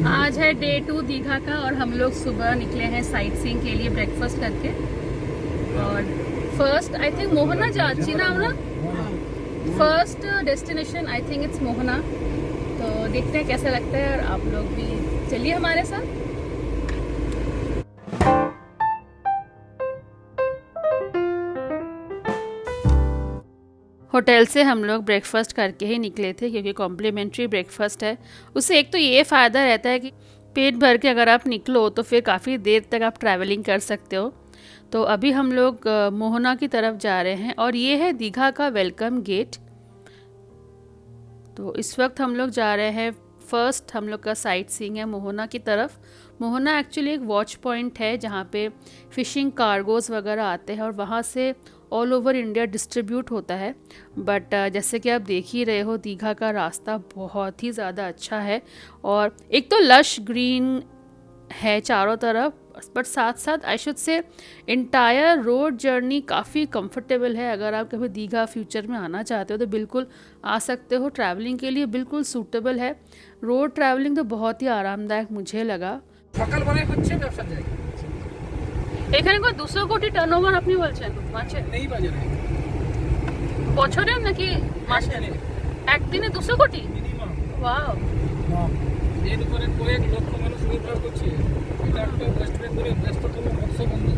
आज है डे 2 दीघा का और हम लोग सुबह निकले हैं साइट सीइंग के लिए ब्रेकफास्ट करके। और फर्स्ट आई थिंक मोहना जाचिना ना first destination I think it's Mohana. तो देखते हैं कैसा लगता है और आप लोग भी चलिए हमारे साथ। होटल से हम लोग ब्रेकफास्ट करके ही निकले थे क्योंकि कॉम्प्लीमेंट्री ब्रेकफास्ट है। उससे एक तो ये फ़ायदा रहता है कि पेट भर के अगर आप निकलो तो फिर काफ़ी देर तक आप ट्रैवलिंग कर सकते हो। तो अभी हम लोग मोहना की तरफ जा रहे हैं और ये है दीघा का वेलकम गेट। तो इस वक्त हम लोग जा रहे हैं, फर्स्ट हम लोग का साइट सीइंग है मोहना की तरफ। मोहना एक्चुअली एक वॉच पॉइंट है जहाँ पे फ़िशिंग कार्गोज़ वगैरह आते हैं और वहाँ से ऑल ओवर इंडिया डिस्ट्रीब्यूट होता है। बट जैसे कि आप देख ही रहे हो दीघा का रास्ता बहुत ही ज़्यादा अच्छा है और एक तो लश ग्रीन है चारों तरफ, बट साथ साथ I should say entire road journey काफ़ी कंफर्टेबल है। अगर आप कभी दीघा फ्यूचर में आना चाहते हो तो बिल्कुल आ सकते हो, ट्रैवलिंग के लिए बिल्कुल सूटेबल है। रोड ट्रैवलिंग तो बहुत ही आरामदायक मुझे लगा। এখানে কো 200 কোটি টার্নওভার আপনি বলছেন মাছে নেই বাজারে বছরে নাকি মাসে একদিনে 200 কোটি মিনিমাম। ওয়াও, এর উপরে কয়েক লক্ষ মানুষ নির্ভর করছে। এটা একটা ওয়েস্ট বেঙ্গলের ব্যস্ততম মৎস্য বন্দর।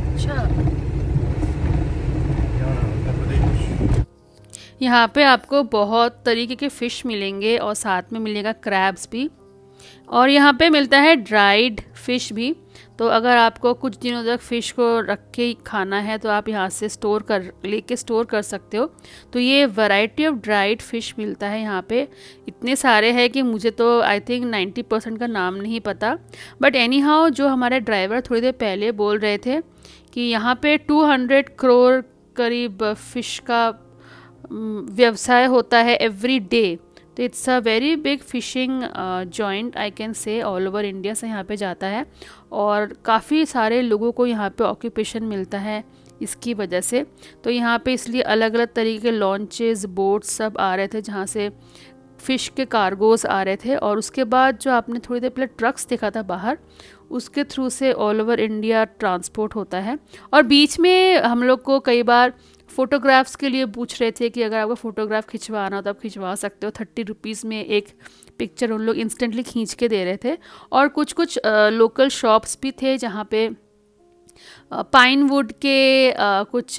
अच्छा, यहाँ पे आपको बहुत तरीके के फ़िश मिलेंगे और साथ में मिलेगा क्रैब्स भी, और यहाँ पे मिलता है ड्राइड फ़िश भी। तो अगर आपको कुछ दिनों तक फ़िश को रख के खाना है तो आप यहाँ से स्टोर कर सकते हो। तो ये वैरायटी ऑफ ड्राइड फ़िश मिलता है यहाँ पे। इतने सारे हैं कि मुझे तो आई थिंक 90% का नाम नहीं पता। बट एनी हाउ जो हमारे ड्राइवर थोड़ी देर पहले बोल रहे थे कि यहाँ पे 200 करोड़ करीब फ़िश का व्यवसाय होता है एवरी डे। तो it's a very big phishing joint I can say, all over India से यहाँ पे जाता है और काफ़ी सारे लोगों को यहाँ पे ऑक्यूपेशन मिलता है इसकी वजह से। तो यहाँ पे इसलिए अलग अलग तरीके के लॉन्चेस, बोट्स सब आ रहे थे जहाँ से फ़िश के कार्गोज़ आ रहे थे। और उसके बाद जो आपने थोड़ी देर पहले ट्रक्स देखा था बाहर, उसके थ्रू से ऑल ओवर इंडिया ट्रांसपोर्ट होता है। और बीच में हम लोग को कई बार फ़ोटोग्राफ्स के लिए पूछ रहे थे कि अगर आपको फ़ोटोग्राफ खिंचवाना हो तो आप खिंचवा सकते हो। 30 रुपीज़ में एक पिक्चर उन लोग इंस्टेंटली खींच के दे रहे थे। और कुछ कुछ लोकल शॉप्स भी थे जहाँ पे पाइन वुड के कुछ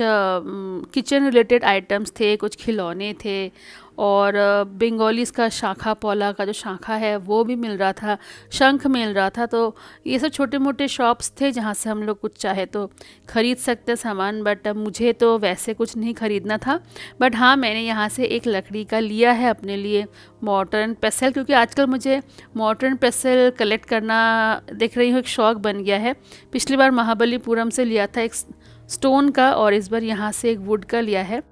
किचन रिलेटेड आइटम्स थे, कुछ खिलौने थे और बंगालीज़ का शाखा पौला का जो शाखा है वो भी मिल रहा था, शंख मिल रहा था। तो ये सब छोटे मोटे शॉप्स थे जहाँ से हम लोग कुछ चाहे तो ख़रीद सकते सामान। बट मुझे तो वैसे कुछ नहीं ख़रीदना था। बट हाँ, मैंने यहाँ से एक लकड़ी का लिया है अपने लिए मॉर्टर एंड पेसल, क्योंकि आजकल मुझे मॉर्टर एंड पेसल कलेक्ट करना देख रही हूँ एक शौक़ बन गया है। पिछली बार महाबलीपुरम से लिया था एक स्टोन का और इस बार यहाँ से एक वुड का लिया है।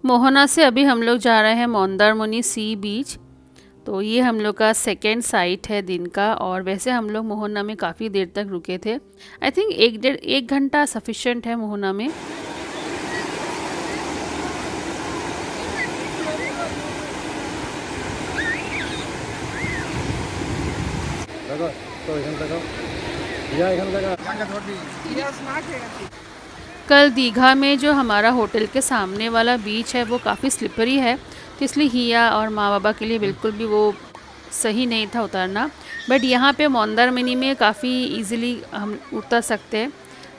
मोहना से अभी हम लोग जा रहे हैं मंदारमनी सी बीच। तो ये हम लोग का सेकेंड साइट है दिन का। और वैसे हम लोग मोहना में काफ़ी देर तक रुके थे। आई थिंक 1 घंटा सफिशेंट है मोहना में। कल दीघा में जो हमारा होटल के सामने वाला बीच है वो काफ़ी स्लिपरी है, तो इसलिए हिया और माँ बाबा के लिए बिल्कुल भी वो सही नहीं था उतरना। बट यहाँ पे मंदारमनी में काफ़ी इजीली हम उतर सकते हैं,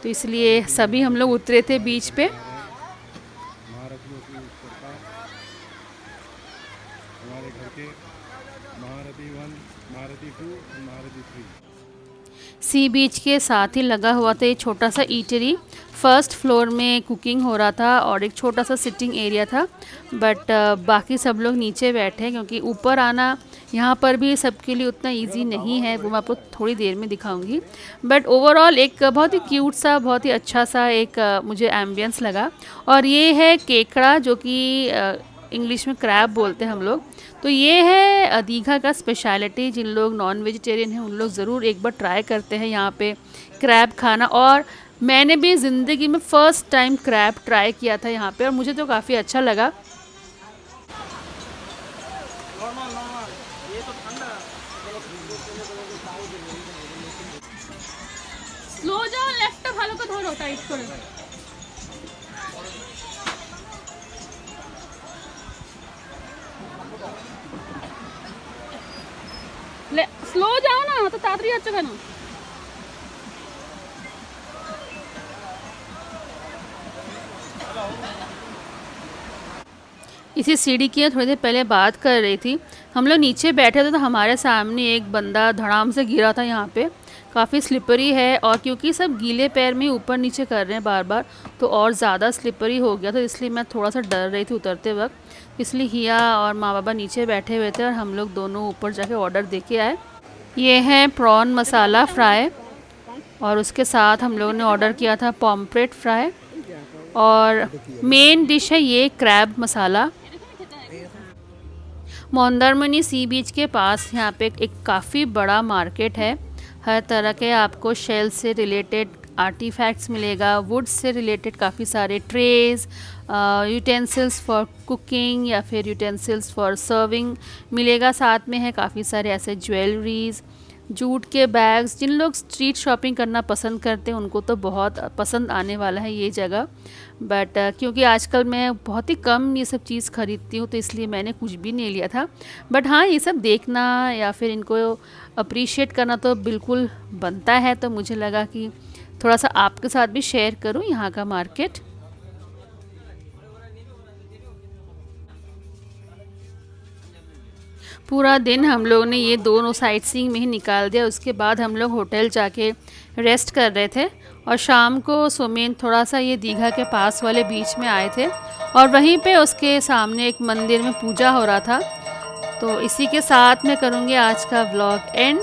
तो इसलिए सभी हम लोग उतरे थे बीच पे। हमारे घर के महारथी 1, महारथी 2 और महारथी 3। सी बीच के साथ ही लगा हुआ था ये छोटा सा ईटरी। फर्स्ट फ्लोर में कुकिंग हो रहा था और एक छोटा सा सिटिंग एरिया था, बट बाकी सब लोग नीचे बैठे हैं क्योंकि ऊपर आना यहाँ पर भी सबके लिए उतना इजी नहीं है, वो मैं आपको थोड़ी देर में दिखाऊंगी। बट ओवरऑल एक बहुत ही क्यूट सा, बहुत ही अच्छा सा एक मुझे एम्बियंस लगा। और ये है केकड़ा, जो कि इंग्लिश में क्रैब बोलते हैं हम लोग। तो ये है दीघा का स्पेशलिटी। जिन लोग नॉन वेजिटेरियन हैं उन लोग ज़रूर एक बार ट्राई करते हैं यहाँ पे क्रैब खाना। और मैंने भी ज़िंदगी में फ़र्स्ट टाइम क्रैब ट्राई किया था यहाँ पे, और मुझे तो काफ़ी अच्छा लगा। স্লো যাও, লেফটটা ভালো করে ধরো টাইট করে। স্লো যাও না, তো তাড়াতাড়ি যাচ্ছ কেন? इसी सीढ़ी की थोड़ी देर पहले बात कर रही थी। हम लोग नीचे बैठे थे तो हमारे सामने एक बंदा धड़ाम से गिरा था यहाँ पे। काफ़ी स्लिपरी है, और क्योंकि सब गीले पैर में ऊपर नीचे कर रहे हैं बार बार, तो और ज़्यादा स्लिपरी हो गया, तो इसलिए मैं थोड़ा सा डर रही थी उतरते वक्त। इसलिए हिया और माँ बाबा नीचे बैठे हुए थे और हम लोग दोनों ऊपर जाके ऑर्डर दे के आए। ये है प्रॉन मसाला फ्राई, और उसके साथ हम लोगों ने ऑर्डर किया था पॉम्फ्रेट फ्राई, और मेन डिश है ये क्रैब मसाला। मंदारमनी सी बीच के पास यहाँ पे एक काफ़ी बड़ा मार्केट है। हर तरह के आपको शेल से रिलेटेड आर्टिफैक्ट्स मिलेगा, वुड से रिलेटेड काफ़ी सारे ट्रेज, यूटेंसिल्स फॉर कुकिंग या फिर यूटेंसिल्स फॉर सर्विंग मिलेगा। साथ में है काफ़ी सारे ऐसे ज्वेलरीज, जूट के बैग्स। जिन लोग स्ट्रीट शॉपिंग करना पसंद करते हैं उनको तो बहुत पसंद आने वाला है ये जगह। बट क्योंकि आजकल मैं बहुत ही कम ये सब चीज़ ख़रीदती हूँ, तो इसलिए मैंने कुछ भी नहीं लिया था। बट हाँ, ये सब देखना या फिर इनको अप्रिशिएट करना तो बिल्कुल बनता है, तो मुझे लगा कि थोड़ा सा आपके साथ भी शेयर करूँ यहाँ का मार्केट। पूरा दिन हम लोग ने ये दोनों साइट सीइंग में ही निकाल दिया। उसके बाद हम लोग होटल जाके रेस्ट कर रहे थे, और शाम को सोमेन थोड़ा सा ये दीघा के पास वाले बीच में आए थे, और वहीं पे उसके सामने एक मंदिर में पूजा हो रहा था। तो इसी के साथ मैं करूँगी आज का व्लॉग एंड।